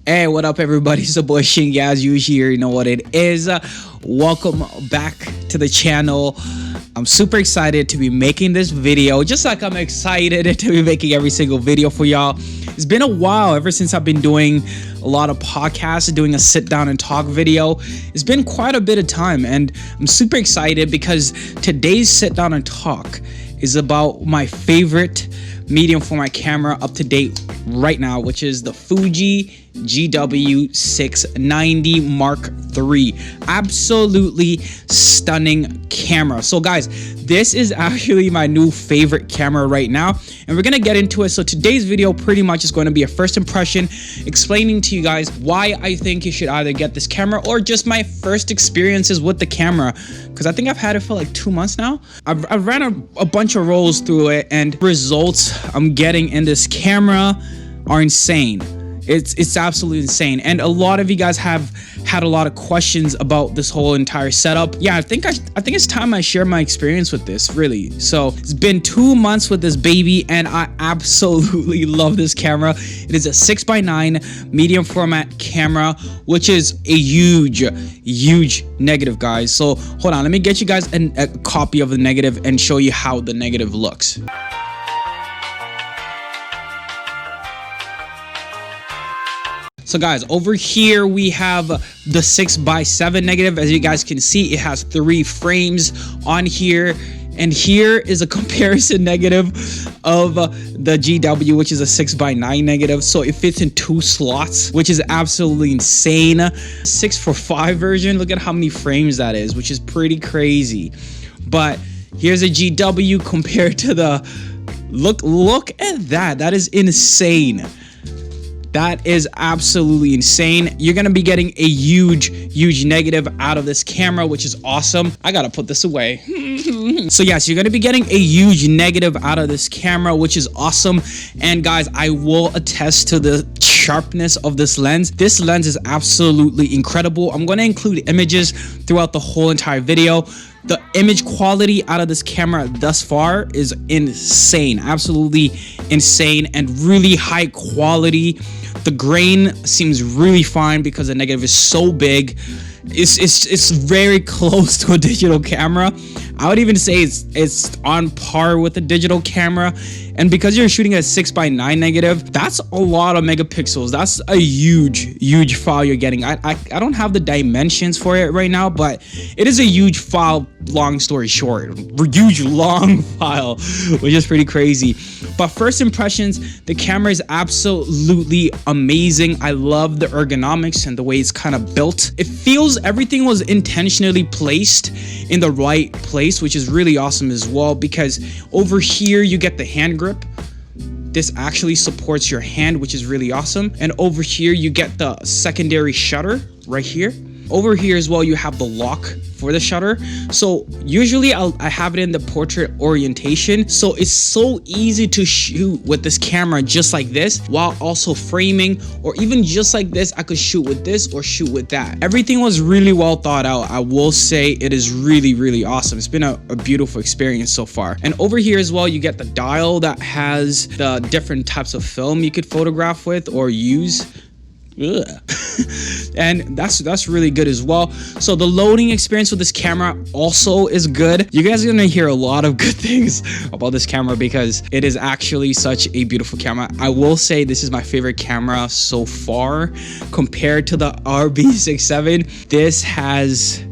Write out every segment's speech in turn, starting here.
Hey, what up, everybody? It's the boy Shingy, as usual. You know what it is. Welcome back to the channel. I'm super excited to be making this video, just like I'm excited to be making every single video for y'all. It's been a while ever since I've been doing a lot of podcasts, doing a sit down and talk video. It's been quite a bit of time, and I'm super excited because today's sit down and talk is about my favorite medium format camera up to date right now, which is the Fuji Gw690 Mark III. Absolutely stunning camera. So guys, this is actually my new favorite camera right now, and we're gonna get into it. So today's video pretty much is going to be a first impression, explaining to you guys why I think you should either get this camera or just my first experiences with the camera, because I think I've had it for like 2 months now. I've ran a bunch of rolls through it, and results I'm getting in this camera are insane. It's absolutely insane, and a lot of you guys have had a lot of questions about this whole entire setup. Yeah, I think it's time I share my experience with this, really. So it's been 2 months with this baby, and I absolutely love this camera. It is a 6x9 medium format camera, which is a huge negative, guys. So hold on, let me get you guys a copy of the negative and show you how the negative looks. So guys, over here we have the 6x7 negative. As you guys can see, it has 3 frames on here, and here is a comparison negative of the GW, which is a 6x9 negative. So it fits in 2 slots, which is absolutely insane. 6x5 version, look at how many frames that is, which is pretty crazy. But here's a GW compared to the look at that is insane. That is absolutely insane. You're gonna be getting a huge negative out of this camera, which is awesome. I gotta put this away. So yes, you're gonna be getting a huge negative out of this camera, which is awesome. And guys, I will attest to the sharpness of this lens. This lens is absolutely incredible. I'm gonna include images throughout the whole entire video. The image quality out of this camera thus far is insane, absolutely insane, and really high quality. The grain seems really fine because the negative is so big. It's very close to a digital camera. I would even say it's on par with a digital camera. And because you're shooting a 6x9 negative, that's a lot of megapixels. That's a huge file you're getting. I don't have the dimensions for it right now, but it is a huge file. Long story short, huge long file, which is pretty crazy. But first impressions, the camera is absolutely amazing. I love the ergonomics and the way it's kind of built. It feels everything was intentionally placed in the right place, which is really awesome as well, because over here you get the hand grip. This actually supports your hand, which is really awesome. And over here you get the secondary shutter right here. Over here as well, you have the lock for the shutter. So usually I have it in the portrait orientation, so it's so easy to shoot with this camera just like this while also framing, or even just like this, I could shoot with this or shoot with that. Everything was really well thought out. I will say it is really awesome. It's been a beautiful experience so far. And over here as well, you get the dial that has the different types of film you could photograph with or use. And that's really good as well. So the loading experience with this camera also is good. You guys are gonna hear a lot of good things about this camera because it is actually such a beautiful camera. I will say this is my favorite camera so far compared to the RB67. This has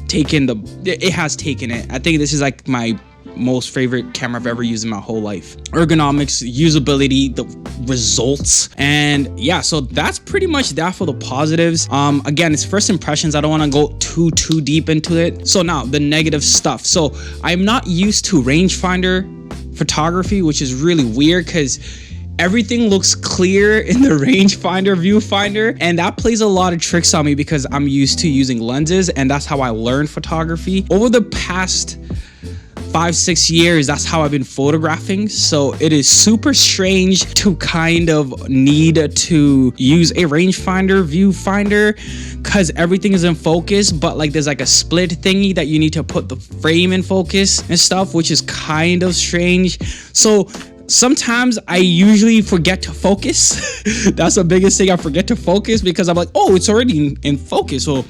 taken it. I think this is like my most favorite camera I've ever used in my whole life. Ergonomics, usability, the results, and yeah, so that's pretty much that for the positives. Again, it's first impressions. I don't want to go too deep into it. So now the negative stuff. So I'm not used to rangefinder photography, which is really weird because everything looks clear in the rangefinder viewfinder, and that plays a lot of tricks on me because I'm used to using lenses, and that's how I learned photography. Over the past 5-6 years, that's how I've been photographing. So it is super strange to kind of need to use a rangefinder viewfinder because everything is in focus, but like there's like a split thingy that you need to put the frame in focus and stuff, which is kind of strange. So sometimes I usually forget to focus. That's the biggest thing. I forget to focus because I'm like, oh, it's already in focus, so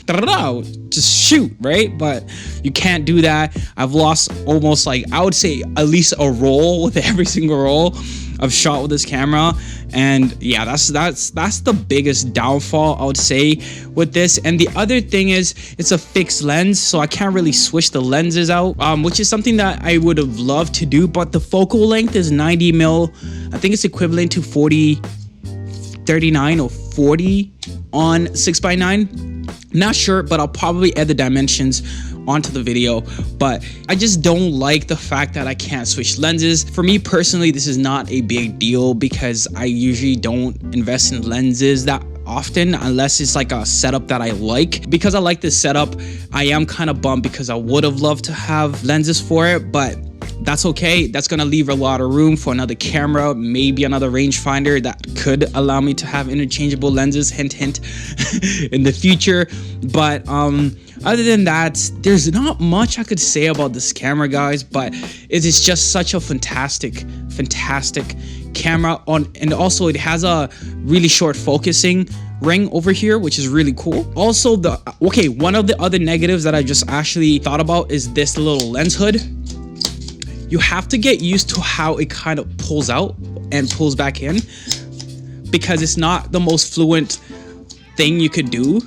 just shoot, right? But you can't do that. I've lost almost, like, I would say at least a roll with every single roll I've shot with this camera. And yeah, that's the biggest downfall I would say with this. And the other thing is, it's a fixed lens, so I can't really switch the lenses out, which is something that I would have loved to do. But the focal length is 90 mil. I think it's equivalent to 39 or 40 on 6x9. Not sure, but I'll probably add the dimensions onto the video. But I just don't like the fact that I can't switch lenses. For me personally, this is not a big deal because I usually don't invest in lenses that often unless it's like a setup that I like. Because I like this setup, I am kind of bummed because I would have loved to have lenses for it, but that's okay. That's gonna leave a lot of room for another camera, maybe another rangefinder that could allow me to have interchangeable lenses, hint hint, in the future. But other than that, there's not much I could say about this camera, guys, but it is just such a fantastic camera. And also it has a really short focusing ring over here, which is really cool. Also, one of the other negatives that I just actually thought about is this little lens hood. You have to get used to how it kind of pulls out and pulls back in, because it's not the most fluent thing you could do,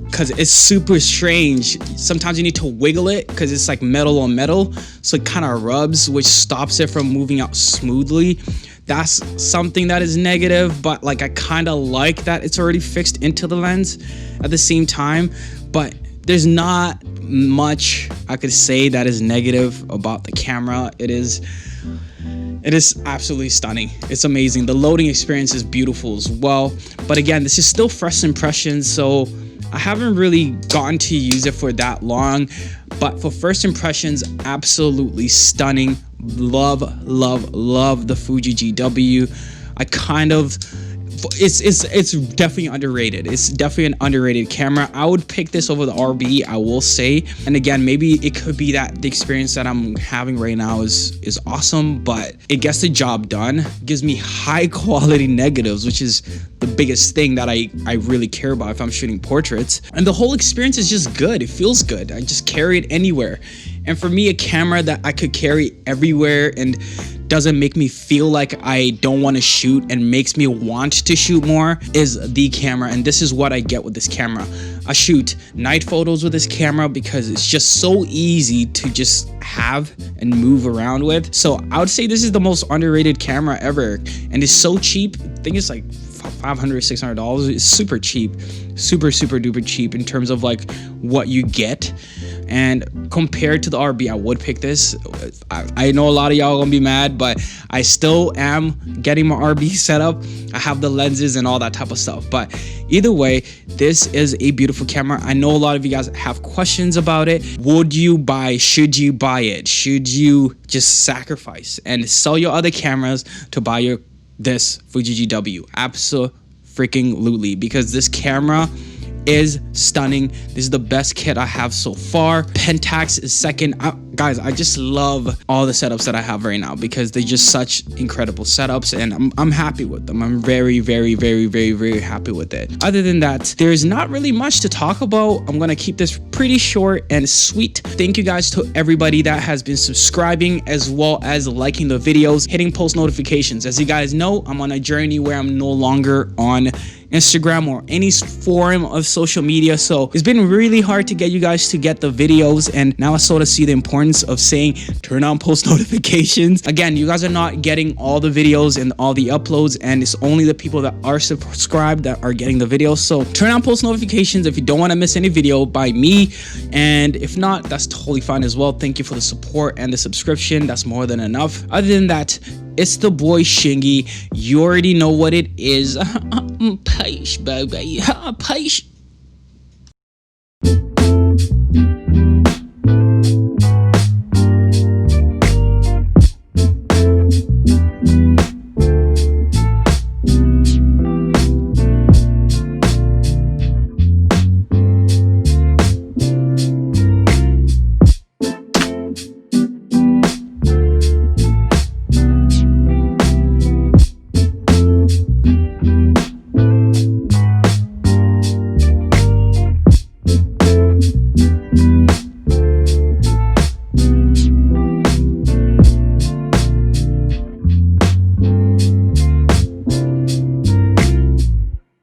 because it's super strange. Sometimes you need to wiggle it because it's like metal on metal, so it kind of rubs, which stops it from moving out smoothly. That's something that is negative, but like I kind of like that it's already fixed into the lens at the same time. But there's not much I could say that is negative about the camera. It is absolutely stunning. It's amazing. The loading experience is beautiful as well. But again, this is still first impressions, so I haven't really gotten to use it for that long. But for first impressions, absolutely stunning. Love the Fuji GW. It's definitely underrated. It's definitely an underrated camera. I would pick this over the RB, I will say. And again, maybe it could be that the experience that I'm having right now is awesome, but it gets the job done. Gives me high quality negatives, which is the biggest thing that I really care about if I'm shooting portraits. And the whole experience is just good. It feels good. I just carry it anywhere. And for me, a camera that I could carry everywhere and doesn't make me feel like I don't want to shoot and makes me want to shoot more is the camera. And this is what I get with this camera. I shoot night photos with this camera because it's just so easy to just have and move around with. So I would say this is the most underrated camera ever, and it's so cheap. I think it's like $500-$600. It's super cheap, super duper cheap in terms of like what you get. And compared to the RB, I would pick this. I know a lot of y'all gonna be mad, but I still am getting my RB set up. I have the lenses and all that type of stuff. But either way, this is a beautiful camera. I know a lot of you guys have questions about it. Would you buy? Should you buy it? Should you just sacrifice and sell your other cameras to buy this Fuji GW? Absolutely, because this camera is stunning. This is the best kit I have so far. Pentax is second. Guys, I just love all the setups that I have right now because they're just such incredible setups, and I'm happy with them. I'm very happy with it. Other than that, there's not really much to talk about. I'm gonna keep this pretty short and sweet. Thank you guys to everybody that has been subscribing as well as liking the videos, hitting post notifications. As you guys know, I'm on a journey where I'm no longer on Instagram or any form of social media, so it's been really hard to get you guys to get the videos, and now I sort of see the importance of saying turn on post notifications. Again, you guys are not getting all the videos and all the uploads, and it's only the people that are subscribed that are getting the videos. So turn on post notifications if you don't want to miss any video by me, and if not, that's totally fine as well. Thank you for the support and the subscription. That's more than enough. Other than that, it's the boy Shingy. You already know what it is. Peace, baby. Peace.